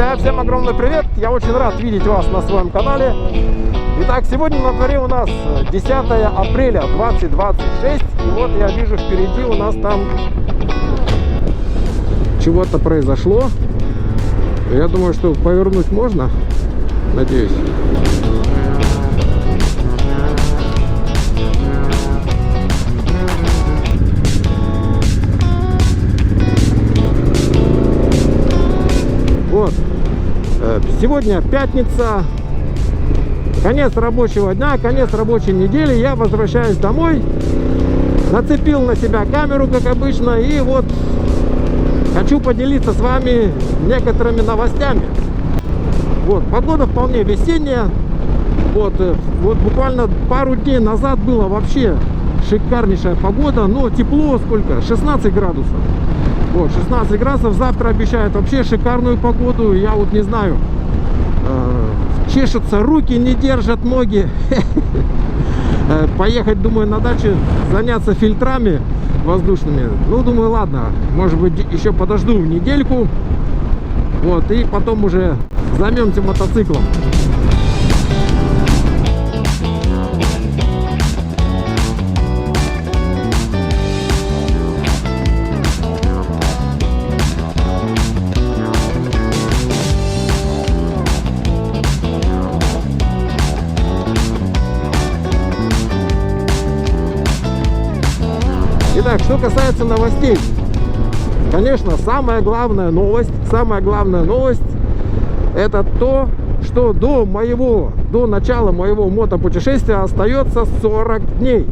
Друзья, всем огромный привет! Я очень рад видеть вас на своем канале. Итак, сегодня на дворе у нас 10 апреля 2026. И вот я вижу, впереди у нас там чего-то произошло. Я думаю, что повернуть можно. Надеюсь. Вот. Сегодня пятница. Конец рабочего дня, конец рабочей недели. Я возвращаюсь домой. Нацепил на себя камеру, как обычно. И вот хочу поделиться с вами некоторыми новостями. Вот, погода вполне весенняя. Вот буквально пару дней назад было вообще шикарнейшая погода. Но тепло сколько? 16 градусов. Вот, 16 градусов. Завтра обещают вообще шикарную погоду. Я вот не знаю. Чешутся руки, не держат ноги. Поехать, думаю, на дачу, заняться фильтрами воздушными. Ну, думаю, ладно, может быть, еще подожду недельку. Вот, и потом уже займемся мотоциклом. Итак, что касается новостей, конечно, самая главная новость это то, что до начала моего мотопутешествия остается 40 дней.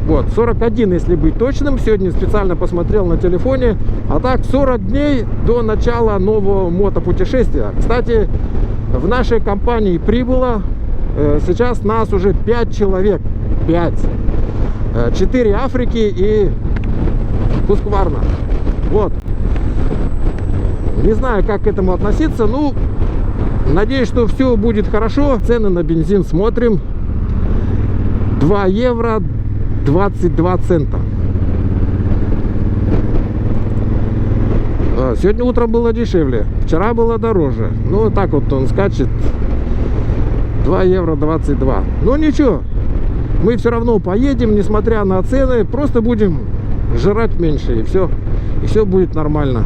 Вот, 41, если быть точным. Сегодня специально посмотрел на телефоне. А так, 40 дней до начала нового мотопутешествия. Кстати, в нашей компании прибыло сейчас нас уже 5 человек. 5. 4 Африки и Хускварна. Вот. Не знаю, как к этому относиться. Ну, надеюсь, что все будет хорошо. Цены на бензин смотрим. 2 евро 22 цента. Сегодня утром было дешевле. Вчера было дороже. Ну, так вот он скачет. 2 евро 22. Ну, ничего. Мы все равно поедем, несмотря на цены. Просто будем жрать меньше, и все будет нормально.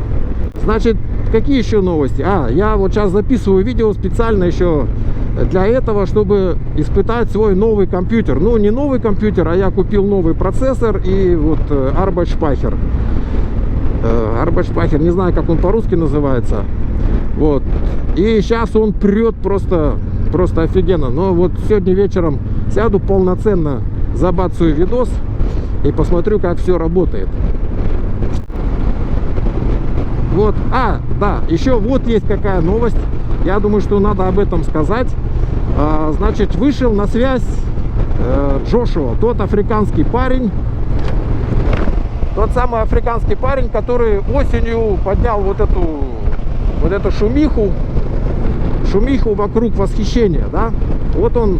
Значит, какие еще новости? Я вот сейчас записываю видео специально еще для этого, чтобы испытать свой новый компьютер. Ну, не новый компьютер, а я купил новый процессор и вот Arbeitspeicher. Arbeitspeicher, не знаю, как он по-русски называется. Вот. И сейчас он прет просто офигенно. Но вот сегодня вечером сяду полноценно, забацаю видос и посмотрю, как все работает. Вот, да, еще вот есть какая новость. Я думаю, что надо об этом сказать. Значит, вышел на связь Джошуа, тот африканский парень. Тот самый африканский парень, который осенью поднял вот эту шумиху вокруг восхищения, да? Вот он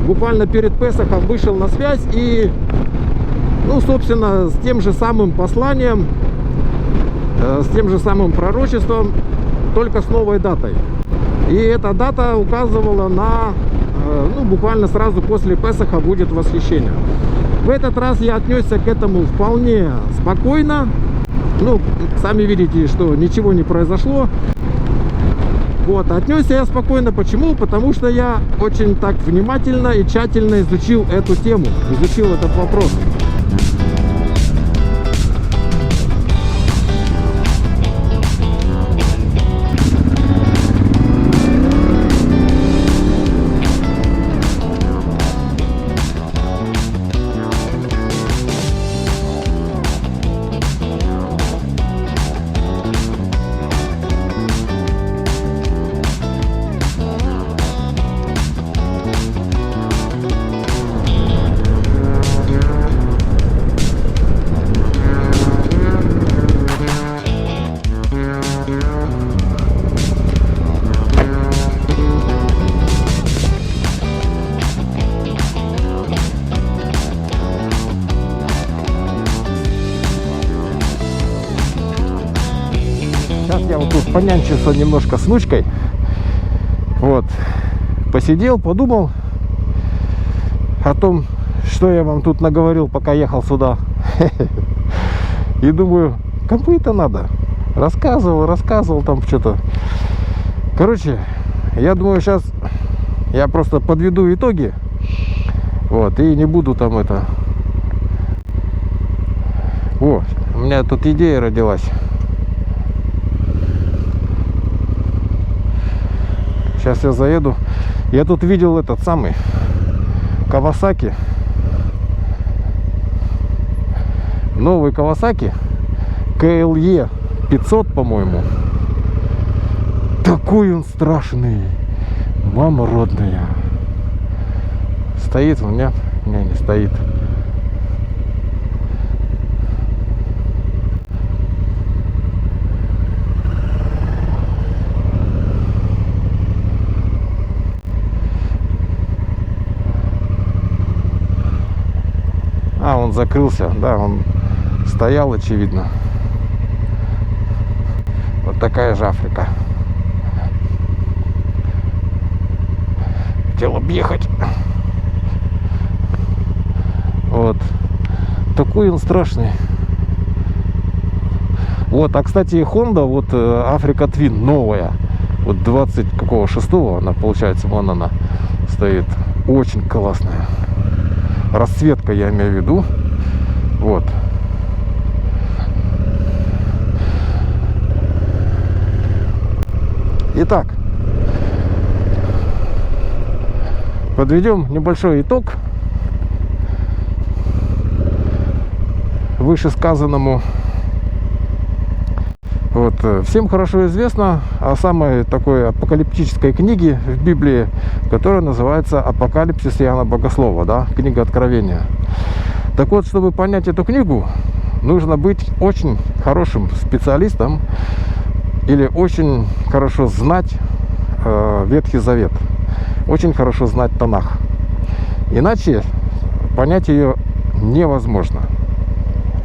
буквально перед Песохом вышел на связь и, ну, собственно, с тем же самым посланием, с тем же самым пророчеством, только с новой датой. И эта дата указывала на, ну, буквально сразу после Песоха будет восхищение. В этот раз я отнесся к этому вполне спокойно. Ну, сами видите, что ничего не произошло. Вот, отнесся я спокойно. Почему? Потому что я очень так внимательно и тщательно изучил эту тему, изучил этот вопрос. Сейчас я вот тут понянчился немножко с внучкой. Вот. Посидел, подумал о том, что я вам тут наговорил, пока ехал сюда. И думаю, кому это надо? Рассказывал там что-то. Короче, я думаю, сейчас я просто подведу итоги. Вот, и не буду там это... О, у меня тут идея родилась. Сейчас я заеду. Я тут видел этот самый Kawasaki. Новый Kawasaki KLE 500, по-моему. Такой он страшный. Мама родная. Стоит у меня? Не стоит. А, он закрылся. Да, он стоял, очевидно. Вот такая же Африка. Хотел объехать. Вот. Такой он страшный. Вот, а кстати, Honda, вот Africa Twin новая. Вот 26-го она, получается, вон она стоит. Очень классная. Расцветка, я имею в виду. Вот. Итак, подведем небольшой итог вышесказанному. Вот. Всем хорошо известно о самой такой апокалиптической книге в Библии, которая называется «Апокалипсис Иоанна Богослова», да? Книга Откровения. Так вот, чтобы понять эту книгу, нужно быть очень хорошим специалистом или очень хорошо знать Ветхий Завет, очень хорошо знать Танах. Иначе понять ее невозможно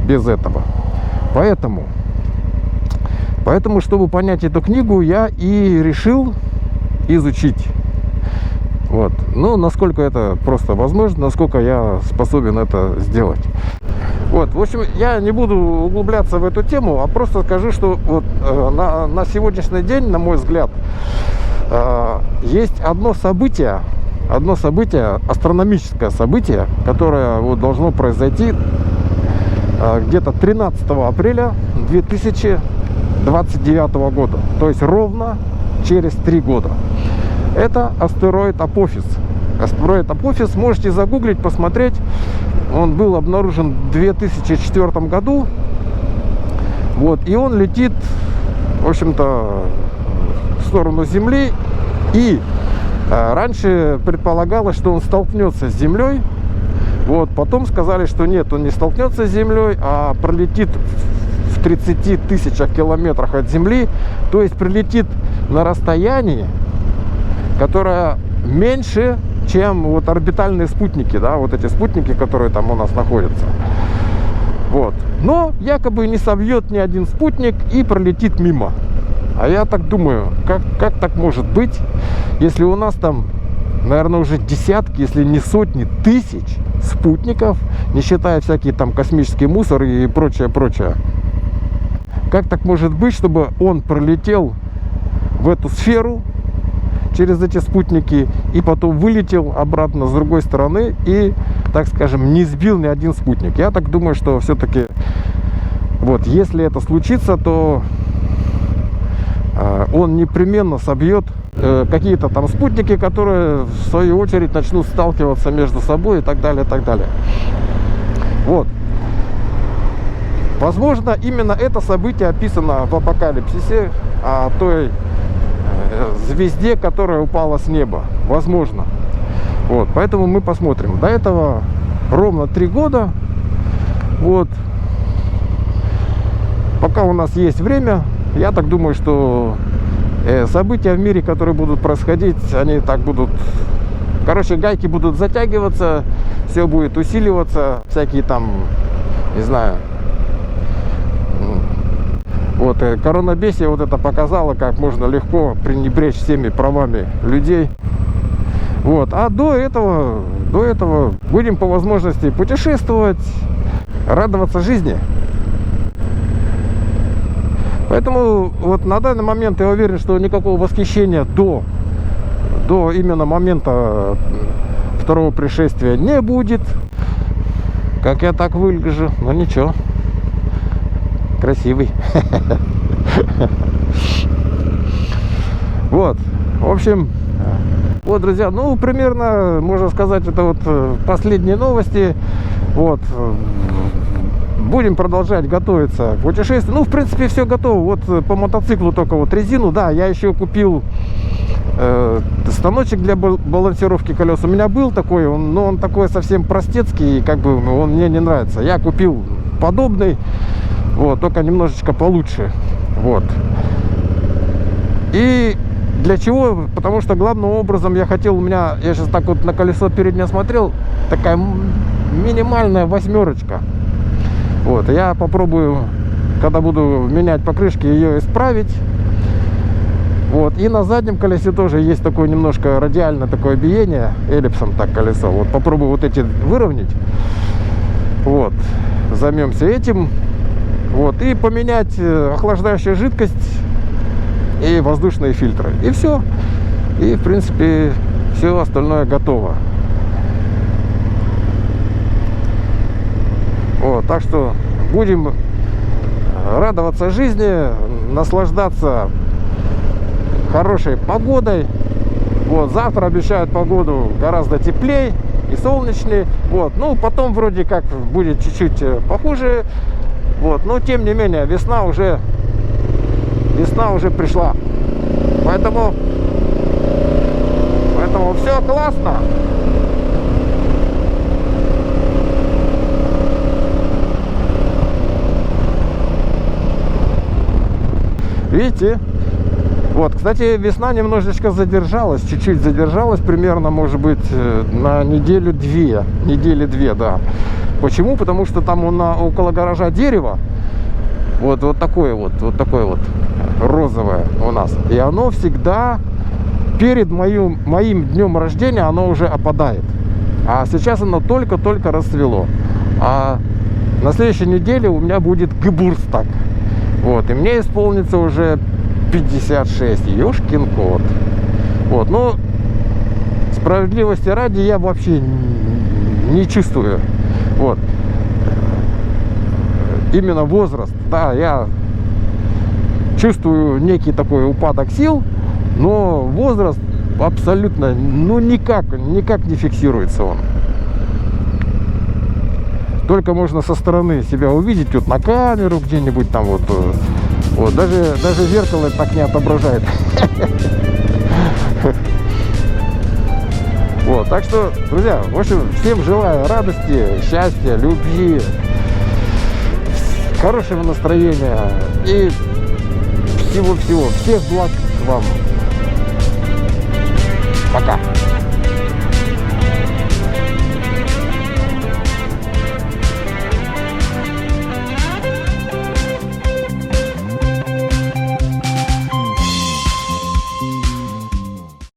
без этого. Поэтому, чтобы понять эту книгу, я и решил изучить. Вот. Ну, насколько это просто возможно, насколько я способен это сделать. Вот, в общем, я не буду углубляться в эту тему, а просто скажу, что вот, на сегодняшний день, на мой взгляд, есть одно событие, астрономическое событие, которое вот должно произойти где-то 13 апреля 2029 года, то есть ровно через 3 года. Это астероид Апофис. Астероид Апофис можете загуглить, посмотреть. Он был обнаружен в 2004 году. Вот, и он летит, в общем-то, в сторону Земли. И раньше предполагалось, что он столкнется с Землей. Вот, потом сказали, что нет, он не столкнется с Землей, а пролетит в 30 тысячах километрах от Земли. То есть прилетит на расстоянии, которое меньше, чем вот орбитальные спутники, да, вот эти спутники, которые там у нас находятся. Вот. Но якобы не собьет ни один спутник и пролетит мимо. А я так думаю, как так может быть, если у нас там, наверное, уже десятки, если не сотни тысяч спутников, не считая всякие там космический мусор и прочее. Как так может быть, чтобы он пролетел в эту сферу через эти спутники и потом вылетел обратно с другой стороны и, так скажем, не сбил ни один спутник? Я так думаю, что все-таки вот, если это случится, то он непременно собьет какие-то там спутники, которые в свою очередь начнут сталкиваться между собой и так далее, и так далее. Вот. Возможно, именно это событие описано в Апокалипсисе о той звезде, которая упала с неба. Возможно. Вот. Поэтому мы посмотрим. До этого ровно 3 года. Вот. Пока у нас есть время, я так думаю, что события в мире, которые будут происходить, они так будут... Короче, гайки будут затягиваться, все будет усиливаться, всякие там, не знаю, Вот, коронабесие вот это показало, как можно легко пренебречь всеми правами людей. Вот, а до этого будем по возможности путешествовать, радоваться жизни. Поэтому вот на данный момент я уверен, что никакого восхищения до именно момента второго пришествия не будет. Как я так выгляжу, но ничего, красивый. Вот, в общем, вот, друзья, ну, примерно, можно сказать, это вот последние новости. Вот, будем продолжать готовиться к путешествию. Ну, в принципе, все готово. Вот по мотоциклу только вот резину, да, я еще купил станочек для балансировки колес. У меня был такой, но он такой совсем простецкий, и как бы он мне не нравится. Я купил подобный, вот, только немножечко получше. Вот. И для чего? Потому что главным образом я хотел, я сейчас так вот на колесо переднее смотрел, такая минимальная восьмерочка. Вот, я попробую, когда буду менять покрышки, ее исправить. Вот, и на заднем колесе тоже есть такое немножко радиальное такое биение, эллипсом так колесо. Вот, попробую вот эти выровнять. Вот, займемся этим. Вот, и поменять охлаждающую жидкость и воздушные фильтры. И все. И, в принципе, все остальное готово. Вот, так что будем радоваться жизни, наслаждаться хорошей погодой. Вот, завтра обещают погоду гораздо теплее и солнечнее. Вот, ну, потом вроде как будет чуть-чуть похуже. Вот, но тем не менее, весна уже пришла. Поэтому все классно. Видите? Вот, кстати, весна немножечко задержалась, чуть-чуть задержалась, примерно, может быть, на недели-две, да. Почему? Потому что там около гаража дерево, вот такое вот розовое у нас, и оно всегда перед моим днем рождения оно уже опадает, а сейчас оно только-только расцвело, а на следующей неделе у меня будет гебурстаг. Вот, и мне исполнится уже 56, ёшкин кот. Вот, но справедливости ради я вообще не чувствую. Вот. Именно возраст, да, я чувствую некий такой упадок сил, но возраст абсолютно, никак не фиксируется он. Только можно со стороны себя увидеть, вот на камеру где-нибудь там вот даже зеркало так не отображает. Вот, так что, друзья, в общем, всем желаю радости, счастья, любви, хорошего настроения и всего-всего. Всех благ вам. Пока.